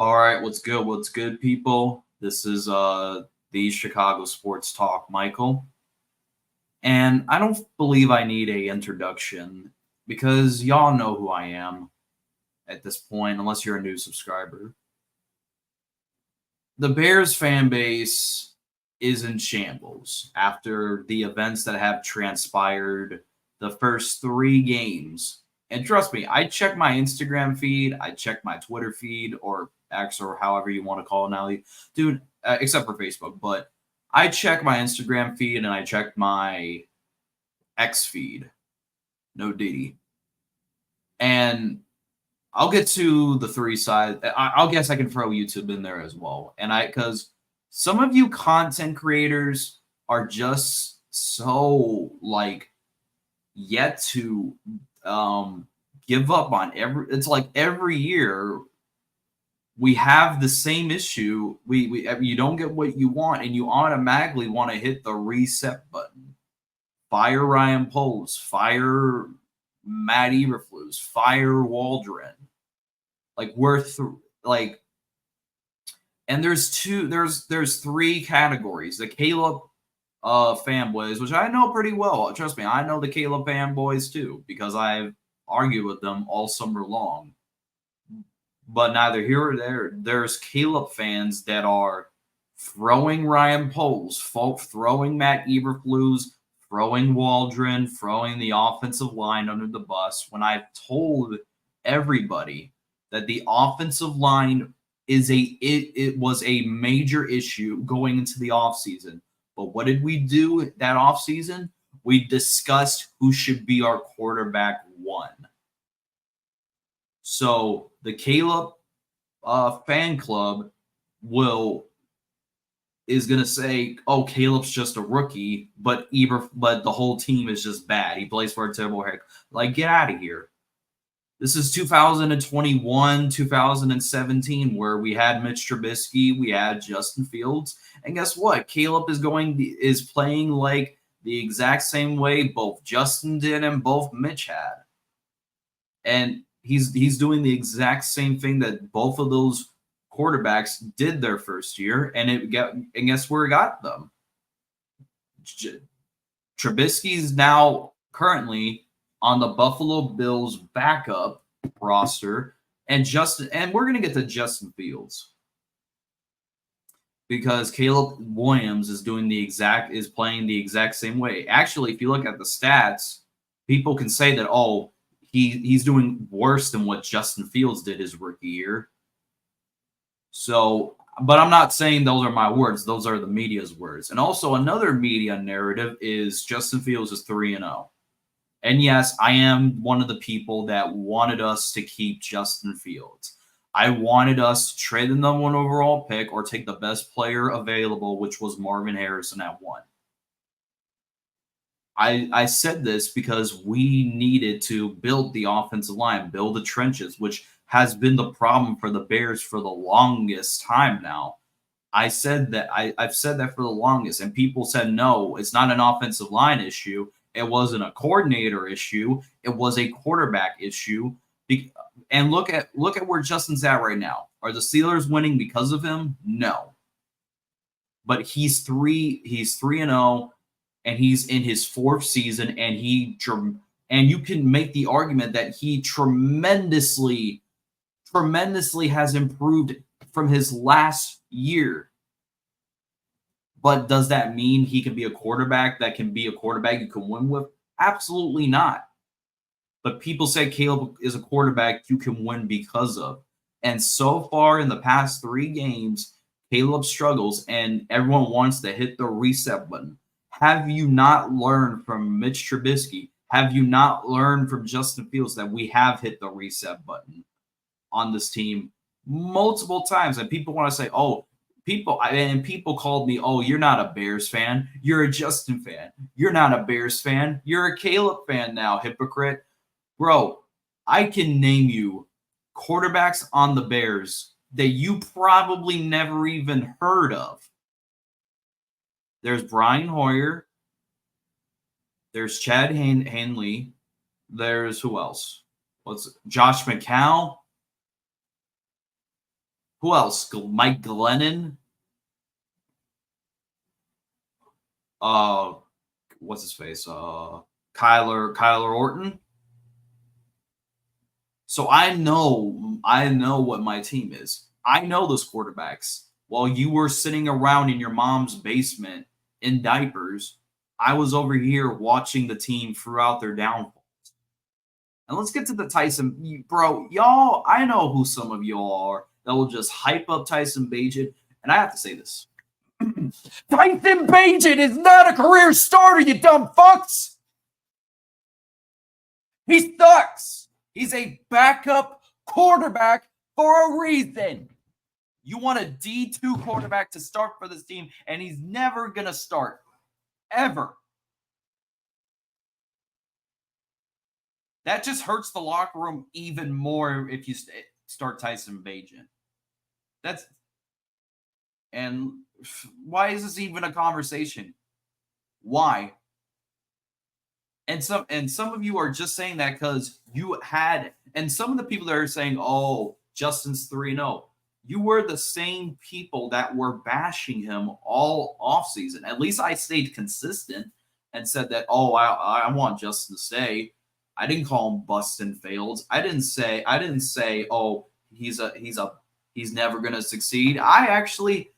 All right, what's good? What's good, people? This is the Chicago Sports Talk, Michael. And I don't believe I need a introduction because y'all know who I am at this point, unless you're a new subscriber. The Bears fan base is in shambles after the events that have transpired the first three games. And trust me, I check my Instagram feed, I check my Twitter feed, or X, or however you want to call it now, dude. Except for Facebook, but I check my Instagram feed and I check my X feed. No Diddy, and I'll get to the three sides. I'll guess I can throw YouTube in there as well. And because some of you content creators are just so like yet to give up on it's like every year we have the same issue. We you don't get what you want and you automatically want to hit the reset button. Fire Ryan Poles, fire Matt Eberflus, fire Waldron. Like and there's three categories. The Caleb fanboys, which I know pretty well. Trust me, I know the Caleb fanboys too, because I've argued with them all summer long. But neither here or there. There's Caleb fans that are throwing Ryan Poles, throwing Matt Eberflus, throwing Waldron, throwing the offensive line under the bus, when I've told everybody that the offensive line it was a major issue going into the offseason. But what did we do that offseason? We discussed who should be our quarterback one. So the Caleb fan club is going to say, oh, Caleb's just a rookie, but the whole team is just bad. He plays for a terrible head. Like, get out of here. This is 2021, 2017, where we had Mitch Trubisky, we had Justin Fields, and guess what? Caleb is playing like the exact same way both Justin did and both Mitch had, and he's doing the exact same thing that both of those quarterbacks did their first year, and guess where it got them? Trubisky's now currently on the Buffalo Bills backup roster, and we're gonna get to Justin Fields because Caleb Williams is playing the exact same way. Actually, if you look at the stats, people can say that he's doing worse than what Justin Fields did his rookie year. So, but I'm not saying those are my words; those are the media's words. And also, another media narrative is Justin Fields is 3-0. And yes, I am one of the people that wanted us to keep Justin Fields. I wanted us to trade the number one overall pick or take the best player available, which was Marvin Harrison at 1. I said this because we needed to build the offensive line, build the trenches, which has been the problem for the Bears for the longest time now. I've said that for the longest, and people said, no, it's not an offensive line issue. It wasn't a coordinator issue. It was a quarterback issue. And look at where Justin's at right now. Are the Steelers winning because of him? No. But he's 3-0, and he's in his 4th season, and you can make the argument that he tremendously has improved from his last year. But does that mean he can be a quarterback you can win with? Absolutely not. But people say Caleb is a quarterback you can win because of. And so far in the past 3 games, Caleb struggles and everyone wants to hit the reset button. Have you not learned from Mitch Trubisky? Have you not learned from Justin Fields that we have hit the reset button on this team multiple times? And people want to say, people called me, oh, you're not a Bears fan. You're a Justin fan. You're not a Bears fan. You're a Caleb fan now, hypocrite. Bro, I can name you quarterbacks on the Bears that you probably never even heard of. There's Brian Hoyer. There's Chad Hanley. There's who else? Josh McCown. Who else? Mike Glennon. Uh, what's his face? Kyler Orton. So I know what my team is. I know those quarterbacks. While you were sitting around in your mom's basement in diapers, I was over here watching the team throughout their downfalls. And let's get to the Tyson, bro. Y'all, I know who some of y'all are that will just hype up Tyson Bagent. And I have to say this. Tyson Bagent is not a career starter, you dumb fucks. He sucks. He's a backup quarterback for a reason. You want a D2 quarterback to start for this team, and he's never going to start. Ever. That just hurts the locker room even more if you start Tyson Bagent. And why is this even a conversation? Why? And some of you are just saying that because you had, and some of the people that are saying, "Oh, Justin's 3-0," you were the same people that were bashing him all offseason. At least I stayed consistent and said that, "Oh, I want Justin to stay." I didn't call him bust and failed. I didn't say, "Oh, he's never gonna succeed." I actually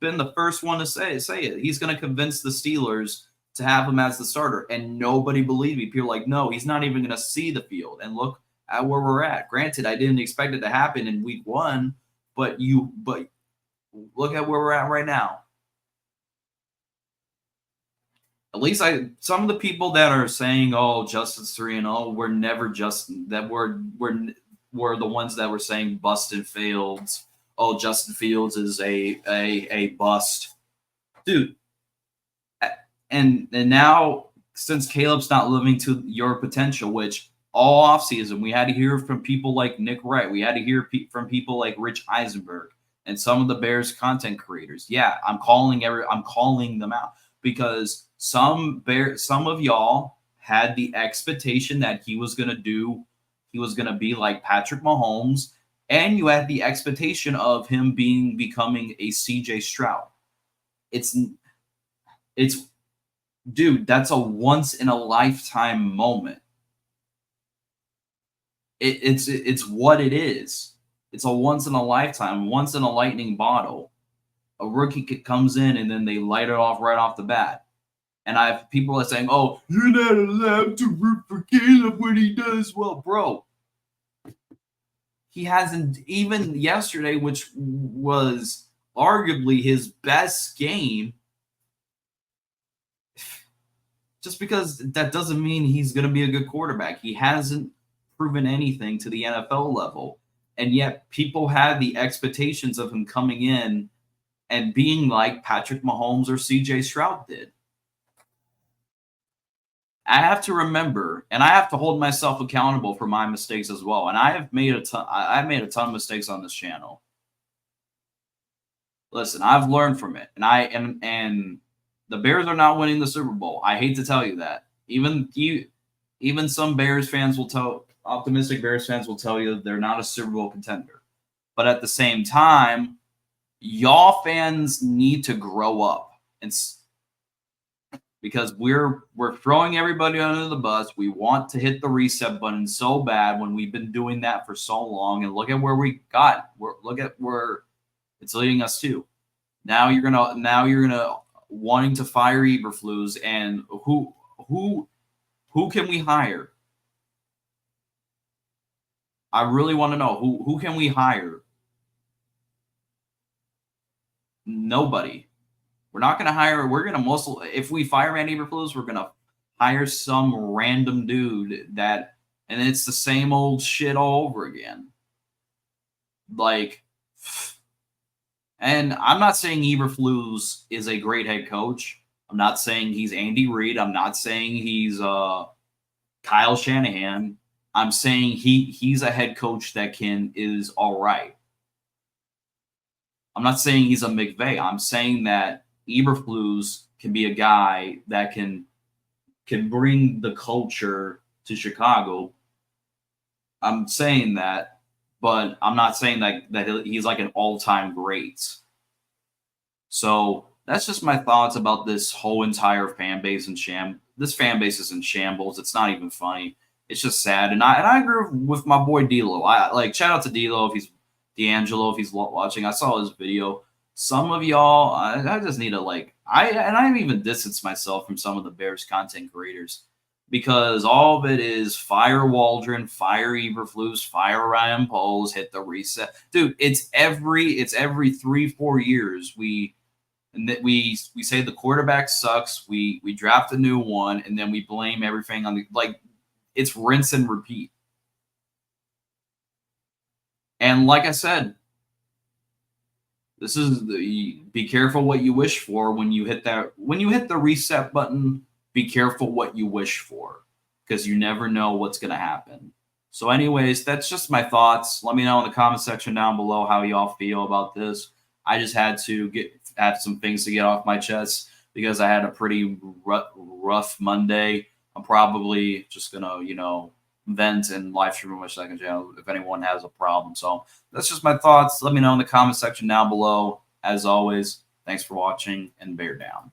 been the first one to say it. He's gonna convince the Steelers to have him as the starter, and nobody believed me. People are like, "No, he's not even gonna see the field." And look at where we're at. Granted, I didn't expect it to happen in week 1, but look at where we're at right now. At least some of the people that are saying, "Oh, Justin's 3-0," were never Justin. That were the ones that were saying busted Fields. Oh, Justin Fields is a bust, dude. And now, since Caleb's not living to your potential, which all offseason we had to hear from people like Nick Wright, we had to hear from people like Rich Eisenberg and some of the Bears content creators. Yeah, I'm calling them out because some of y'all had the expectation that he was going to be like Patrick Mahomes, and you had the expectation of him becoming a CJ Stroud. It's dude, that's a once in a lifetime moment. It's what it is. It's a once in a lifetime, once in a lightning bottle. A rookie comes in and then they light it off right off the bat. And I have people are saying, "Oh, you're not allowed to root for Caleb when he does well." Bro, he hasn't, even yesterday, which was arguably his best game. Just because that doesn't mean he's going to be a good quarterback. He hasn't proven anything to the NFL level. And yet people had the expectations of him coming in and being like Patrick Mahomes or CJ Stroud did. I have to remember, and I have to hold myself accountable for my mistakes as well. And I've made a ton of mistakes on this channel. Listen, I've learned from it, and the Bears are not winning the Super Bowl. I hate to tell you that. Even some optimistic Bears fans will tell you they're not a Super Bowl contender. But at the same time, y'all fans need to grow up, and because we're throwing everybody under the bus. We want to hit the reset button so bad when we've been doing that for so long. And look at where we got. Look at where it's leading us to. Now you're gonna wanting to fire Eberflus, and who can we hire? I really want to know who can we hire? Nobody. We're not going to hire. We're going to if we fire Randy Eberflus, we're going to hire some random dude and it's the same old shit all over again. Like, and I'm not saying Eberflus is a great head coach. I'm not saying he's Andy Reid. I'm not saying he's Kyle Shanahan. I'm saying he's a head coach that is all right. I'm not saying he's a McVay. I'm saying that Eberflus can be a guy that can bring the culture to Chicago. I'm saying that, but I'm not saying that he's like an all-time great. So that's just my thoughts about this whole entire fan base and This fan base is in shambles. It's not even funny. It's just sad. And I agree with my boy D'Lo. I like shout out to D'Lo if he's D'Angelo if he's watching. I saw his video. Some of y'all, I just need to like I've even distanced myself from some of the Bears content creators because all of it is fire Waldron, fire Eberflus, fire Ryan Poles, hit the reset, dude. It's every 3-4 years we say the quarterback sucks. We draft a new one, and then we blame everything on the like. It's rinse and repeat. And like I said, this is be careful what you wish for when you hit the reset button. Be careful what you wish for because you never know what's going to happen. So, anyways, that's just my thoughts. Let me know in the comment section down below how y'all feel about this. I just had to have some things to get off my chest because I had a pretty rough Monday. I'm probably just gonna, vent and live stream on my second channel if anyone has a problem. So that's just my thoughts. Let me know in the comment section down below. As always, thanks for watching and bear down.